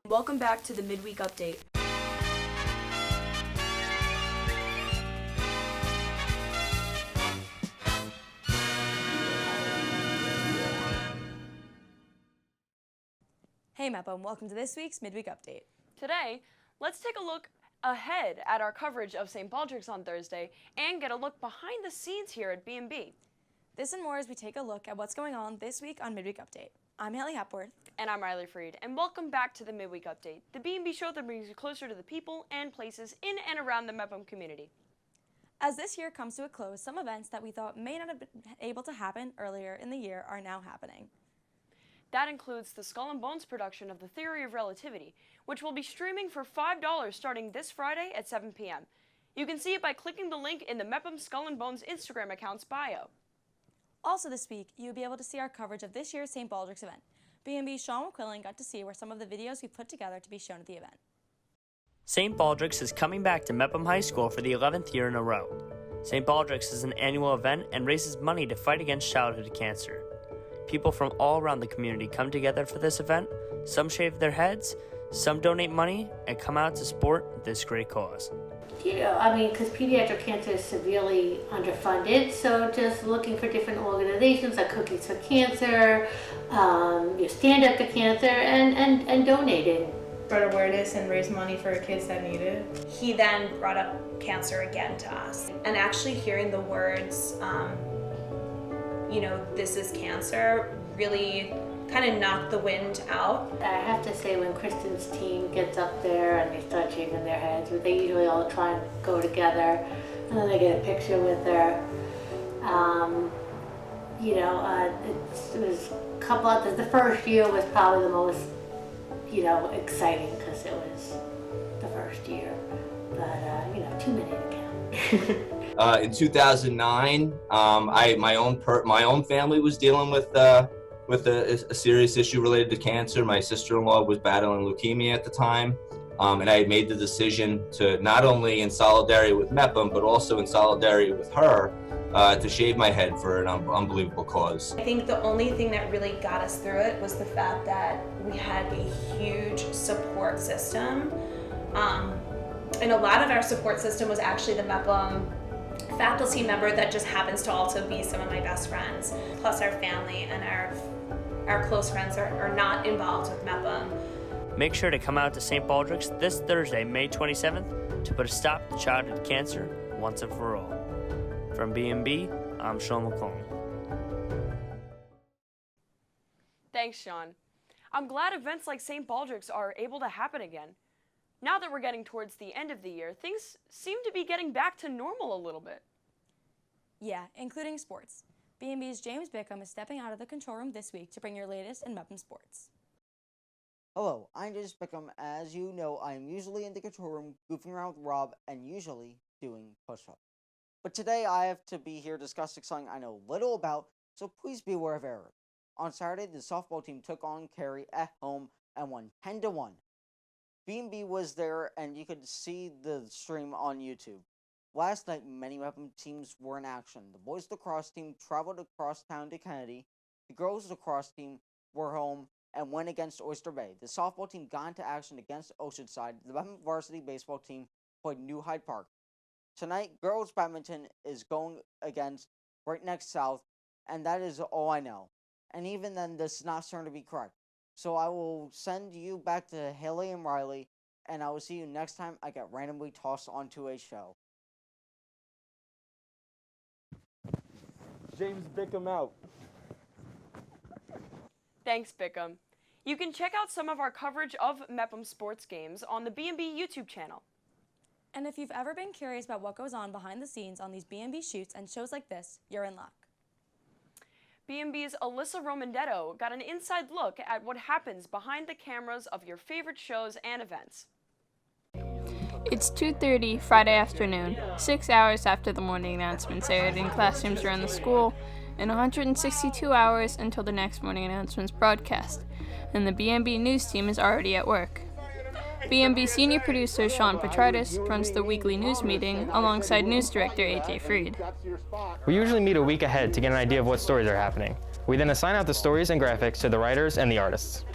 Welcome back to the Midweek Update. Hey Mepham, welcome to this week's Midweek Update. Today, let's take a look ahead at our coverage of St. Baldrick's on Thursday and get a look behind the scenes here at BMB. This and more as we take a look at what's going on this week on Midweek Update. I'm Haley Hepworth. And I'm Riley Freed, and welcome back to the Midweek Update, the BMB show that brings you closer to the people and places in and around the Mepham community. As this year comes to a close, some events that we thought may not have been able to happen earlier in the year are now happening. That includes the Skull and Bones production of The Theory of Relativity, which will be streaming for $5 starting this Friday at 7 p.m. You can see it by clicking the link in the Mepham Skull and Bones Instagram account's bio. Also this week, you'll be able to see our coverage of this year's St. Baldrick's event. BMB's Sean McQuillan got to see where some of the videos we put together to be shown at the event. St. Baldrick's is coming back to Mepham High School for the 11th year in a row. St. Baldrick's is an annual event and raises money to fight against childhood cancer. People from all around the community come together for this event. Some shave their heads, some donate money, and come out to support this great cause. Because pediatric cancer is severely underfunded, so just looking for different organizations like Cookies for Cancer, Stand Up to Cancer, and donating. Spread awareness and raise money for kids that need it. He then brought up cancer again to us. And actually hearing the words, this is cancer, really kind of knocked the wind out. I have to say, when Kristen's team gets up there and they start shaving their heads, they usually all try and go together, and then they get a picture with her. It was a couple of, the first year was probably the most, exciting because it was the first year, but too many to count. In 2009, my own family was dealing with a serious issue related to cancer. My sister-in-law was battling leukemia at the time, and I had made the decision to, not only in solidarity with Mepham, but also in solidarity with her, to shave my head for an unbelievable cause. I think the only thing that really got us through it was the fact that we had a huge support system. And a lot of our support system was actually the Mepham faculty member that just happens to also be some of my best friends, plus our family and our close friends are not involved with Mepham. Make sure to come out to St. Baldrick's this Thursday, May 27th, to put a stop to childhood cancer once and for all. From BMB, I'm Sean McQuillan. Thanks, Sean. I'm glad events like St. Baldrick's are able to happen again. Now that we're getting towards the end of the year, things seem to be getting back to normal a little bit. Yeah, including sports. BMB's James BICKOM is stepping out of the control room this week to bring your latest in Mepham sports. Hello, I'm James BICKOM. As you know, I am usually in the control room goofing around with Rob and usually doing push-ups. But today I have to be here discussing something I know little about, so please be aware of error. On Saturday, the softball team took on Cary at home and won 10-1. BMB was there, and you could see the stream on YouTube. Last night, many Mepham teams were in action. The boys lacrosse team traveled across town to Kennedy. The girls lacrosse team were home and went against Oyster Bay. The softball team got into action against Oceanside. The Mepham varsity baseball team played New Hyde Park. Tonight, girls badminton is going against Right Next South, and that is all I know. And even then, this is not certain to be correct. So I will send you back to Haley and Riley, and I will see you next time I get randomly tossed onto a show. James BICKOM out. Thanks, BICKOM. You can check out some of our coverage of Mepham sports games on the BMB YouTube channel. And if you've ever been curious about what goes on behind the scenes on these BMB shoots and shows like this, you're in luck. BMB's Alisa Romandetto got an inside look at what happens behind the cameras of your favorite shows and events. It's 2:30 Friday afternoon, 6 hours after the morning announcements aired in classrooms around the school, and 162 hours until the next morning announcements broadcast, and the BMB news team is already at work. BMB senior producer Sean Petritis runs the weekly news meeting alongside news director AJ Freed. We usually meet a week ahead to get an idea of what stories are happening. We then assign out the stories and graphics to the writers and the artists.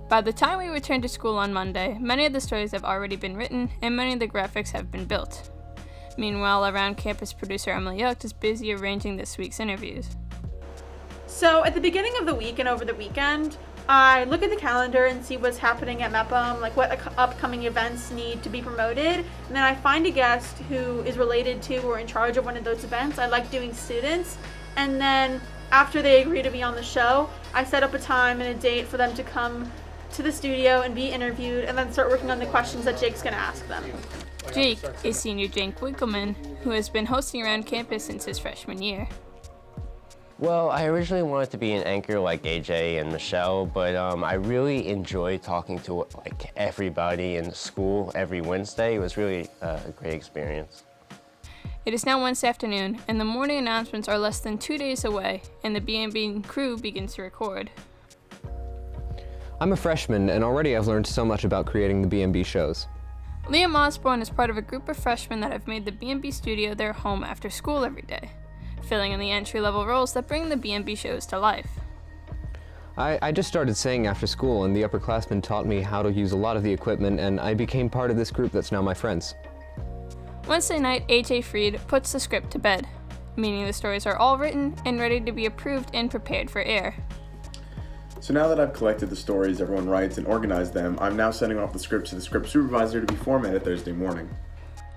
By the time we return to school on Monday, many of the stories have already been written and many of the graphics have been built. Meanwhile, around campus producer Emily Yocht is busy arranging this week's interviews. So at the beginning of the week and over the weekend, I look at the calendar and see what's happening at Mepham, like what upcoming events need to be promoted, and then I find a guest who is related to or in charge of one of those events. I like doing students, and then after they agree to be on the show, I set up a time and a date for them to come to the studio and be interviewed, and then start working on the questions that Jake's going to ask them. Jake is senior Jake Winkleman, who has been hosting around campus since his freshman year. Well, I originally wanted to be an anchor like AJ and Michelle, but I really enjoyed talking to like everybody in the school every Wednesday. It was really a great experience. It is now Wednesday afternoon, and the morning announcements are less than 2 days away, and the BMB crew begins to record. I'm a freshman, and already I've learned so much about creating the BMB shows. Liam Osborne is part of a group of freshmen that have made the BMB studio their home after school every day, filling in the entry-level roles that bring the BMB shows to life. I just started saying after school, and the upperclassmen taught me how to use a lot of the equipment, and I became part of this group that's now my friends. Wednesday night, AJ Freed puts the script to bed, meaning the stories are all written and ready to be approved and prepared for air. So now that I've collected the stories everyone writes and organized them, I'm now sending off the script to the script supervisor to be formatted Thursday morning.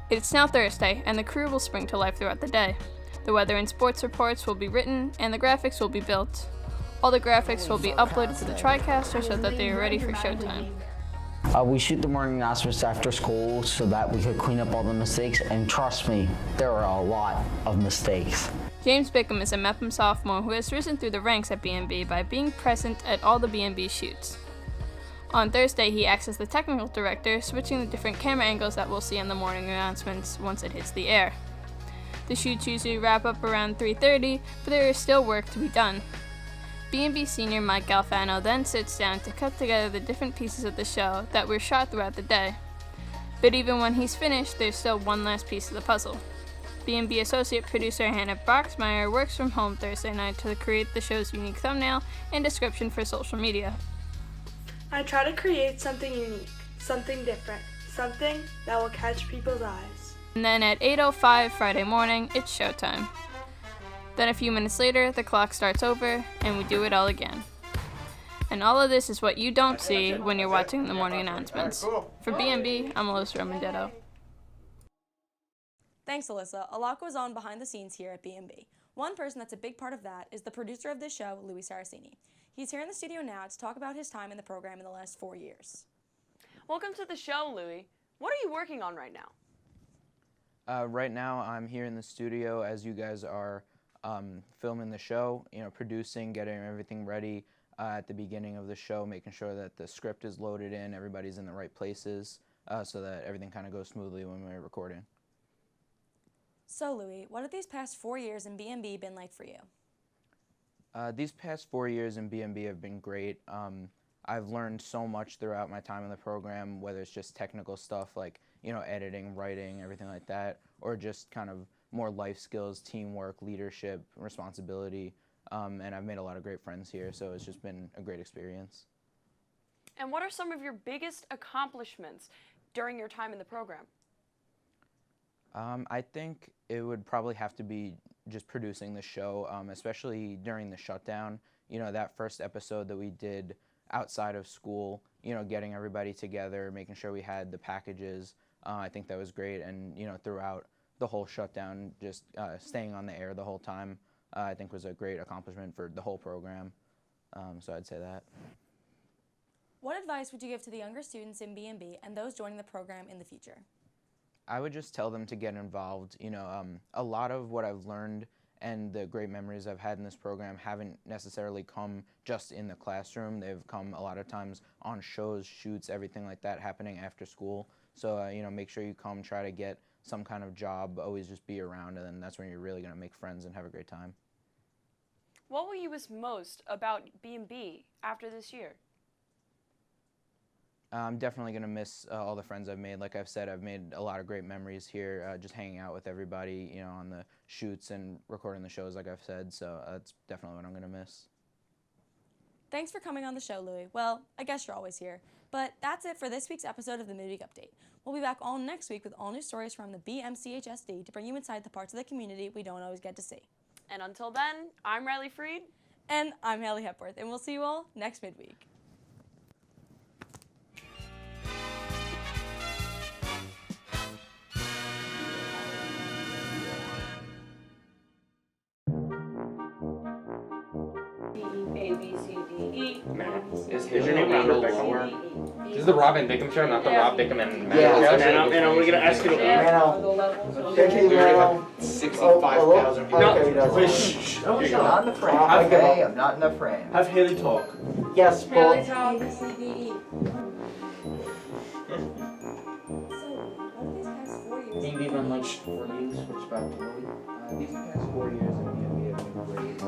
It's now Thursday, and the crew will spring to life throughout the day. The weather and sports reports will be written, and the graphics will be built. All the graphics will be uploaded to the TriCaster so that they are ready for showtime. We shoot the morning announcements after school so that we could clean up all the mistakes, and trust me, there are a lot of mistakes. James BICKOM is a Mepham sophomore who has risen through the ranks at BMB by being present at all the BMB shoots. On Thursday, he acts as the technical director, switching the different camera angles that we'll see on the morning announcements once it hits the air. The shoots usually wrap up around 3:30, but there is still work to be done. BMB senior Mike Galfano then sits down to cut together the different pieces of the show that were shot throughout the day. But even when he's finished, there's still one last piece of the puzzle. BMB associate producer Hannah Boxmeyer works from home Thursday night to create the show's unique thumbnail and description for social media. I try to create something unique, something different, something that will catch people's eyes. And then at 8:05 Friday morning, it's showtime. Then a few minutes later, the clock starts over, and we do it all again. And all of this is what you don't see when you're watching the morning announcements. For BMB, I'm Alisa Romandetto. Thanks, Alyssa. A lot goes on behind the scenes here at BMB. One person that's a big part of that is the producer of this show, Louis Saraceni. He's here in the studio now to talk about his time in the program in the last 4 years. Welcome to the show, Louis. What are you working on right now? Right now, I'm here in the studio as you guys are filming the show, producing, getting everything ready at the beginning of the show, making sure that the script is loaded in, everybody's in the right places, so that everything kind of goes smoothly when we're recording. So, Louis, what have these past 4 years in BMB been like for you? These past 4 years in BMB have been great. I've learned so much throughout my time in the program, whether it's just technical stuff like, editing, writing, everything like that, or just kind of more life skills, teamwork, leadership, responsibility, and I've made a lot of great friends here, so it's just been a great experience. And what are some of your biggest accomplishments during your time in the program? I think it would probably have to be just producing the show, especially during the shutdown. That first episode that we did outside of school, getting everybody together, making sure we had the packages, I think that was great. And, throughout the whole shutdown, just staying on the air the whole time, I think was a great accomplishment for the whole program. So I'd say that. What advice would you give to the younger students in BMB and those joining the program in the future? I would just tell them to get involved. A lot of what I've learned and the great memories I've had in this program haven't necessarily come just in the classroom. They've come a lot of times on shows, shoots, everything like that happening after school. So, make sure you come, try to get some kind of job, always just be around, and then that's when you're really going to make friends and have a great time. What will you miss most about BMB after this year? I'm definitely going to miss all the friends I've made. Like I've said, I've made a lot of great memories here, just hanging out with everybody, on the shoots and recording the shows, like I've said. So that's definitely what I'm going to miss. Thanks for coming on the show, Louie. Well, I guess you're always here. But that's it for this week's episode of the Midweek Update. We'll be back all next week with all new stories from the BMCHSD to bring you inside the parts of the community we don't always get to see. And until then, I'm Riley Freed. And I'm Haley Hepworth, and we'll see you all next midweek. A, B, C, D, E. Is your name Robert Bickham? This is the Robin Bickham show, not the Rob Bickham and Matt. Yeah. And we're gonna ask you to We already have 65,000 people. Not in the frame. Okay, I'm not in the frame. Have Haley talk. Yes, Haley but talk. A, B, C, D, E. Think we've been like 4 years, which about 40. These past 4 years in BMB have been great.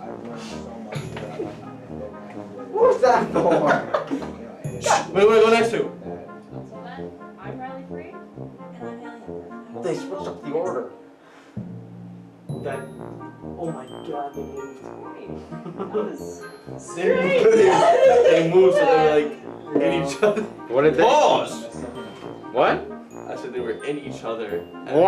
I've learned so much about my time in the program. What's that for? Wait, go next to. Until then, I'm Riley Freed. And I'm Haley Hepworth. They switched up the order. That. Oh my god, they moved. They moved so they were like in each other. What did they? Pause! What? I said they were in each other. Whoa!